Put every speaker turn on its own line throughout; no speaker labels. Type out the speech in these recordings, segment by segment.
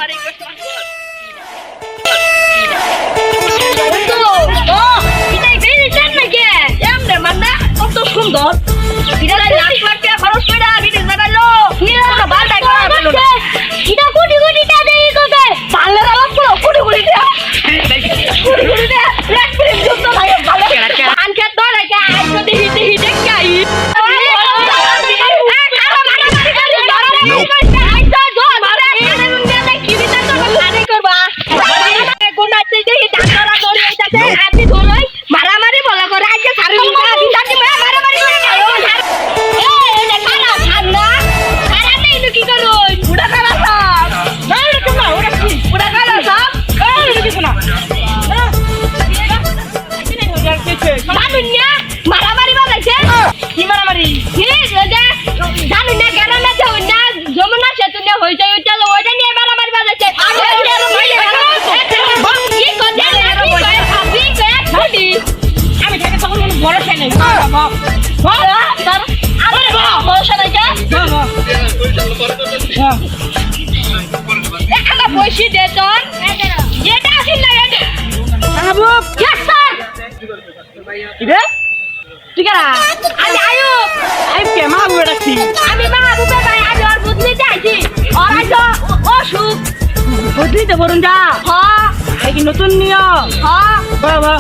হরে কৃষ্ণ কত সুন্দর লাখ লাখ টাকা খরচ করে বিদেশ বেড়ালো বালটাই কোটি কোটি টাকা দিয়ে কোথায় বাংলার আলাপ করো কোটি কোটি টাকা মারামারি বলা করে আজকে সারি মারামারি বলেছে কি মারামারি জানুন না কেন না যমুনা সেতু নিয়ে হয়েছে ওইটা নিয়ে মারামারি বাজাচ্ছে আমি থেকে তখন কোনো ভরসা নেই ভরসা নেই একটা বসি দে তোর এটা আসিল না ঠিক আছে আমি আয়ুব কে মাহবুব রাখছি আমি মাহবুবে ভাই আজ ওর বুঝলিতে আইছি ওর আজ অসুখ বুঝলিতে বরুণ যা হ্যাঁ এই কি নতুন নিয়ম হ্যাঁ বাবা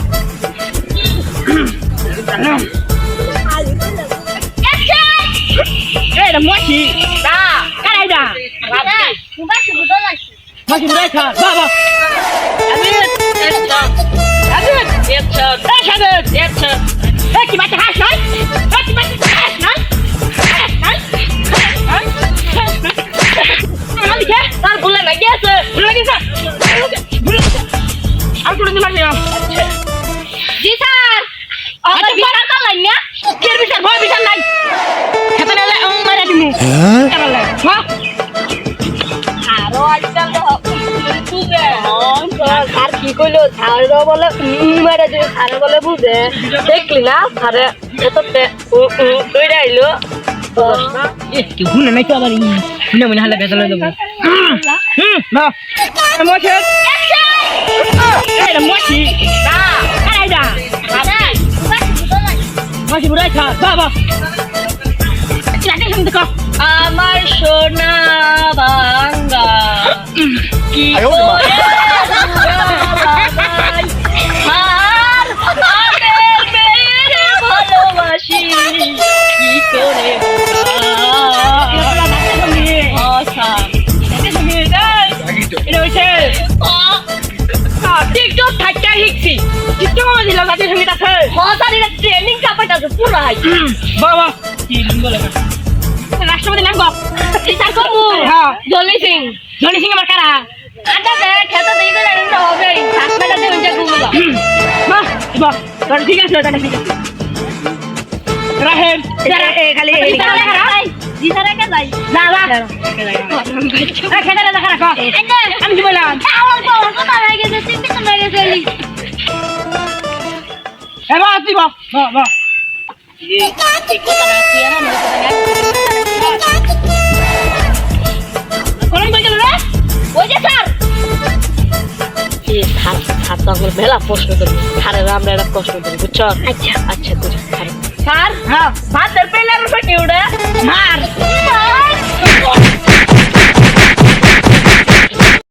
এটা মাছি না কারাই দা মাছি বুঝা লাগছে মাছি বুঝা খা বাবা কি বাচ্চা হাস নয় তার ভুলে লাগে আছে আর কোনো দিন জি স্যার বিচার করলেন না কে বিচার ভয় বিচার নাই খেতে নেলে মারা দিমু আরো আজকাল স্যার কি কইলো স্যার বলে মারা যে স্যার বলে বুঝে দেখলি না স্যারে এততে কইরা আইলো কি গুনে নাই তো আবার মনে মনে হালা বেজাল দেব না মোছে এই মোছি না আইডা মোছি বুড়াই খা বাবা আমার সোনা বাংলা কি ভালোবাসি কি করে টিকটক থাকতে শিখছি টিকটক আমার দিলাম জাতীয় সঙ্গীত আছে ট্রেনিং চাপাইতেছে পুরাই বাবা কি বলে রাষ্ট্রপতি নাম বিচার করবো জনি সিং আমার কারা আটা দে খেতে দিয়ে গেলে হবে হাসপাতাল দিয়ে উঠে ঘুমবা বাহ বাহ ঠিক আছে তাহলে ঠিক আছে রাহেন খালি দিশারে কে যাই না না খেতে দেখা রাখো আমি কি বললাম কথা হয়ে গেছে চিন্তা হয়ে গেছে এবার আসি বাহ বাহ এই কথা না কি আর আমি কোন কইছিল রে ওই যে স্যার এই স্যার তো আমার মেলা প্রশ্ন করবে স্যার আমরা একটা প্রশ্ন করি বুঝছো আচ্ছা আচ্ছা তো স্যার হ্যাঁ ভাতের পেলার ফেটে উড়ে মার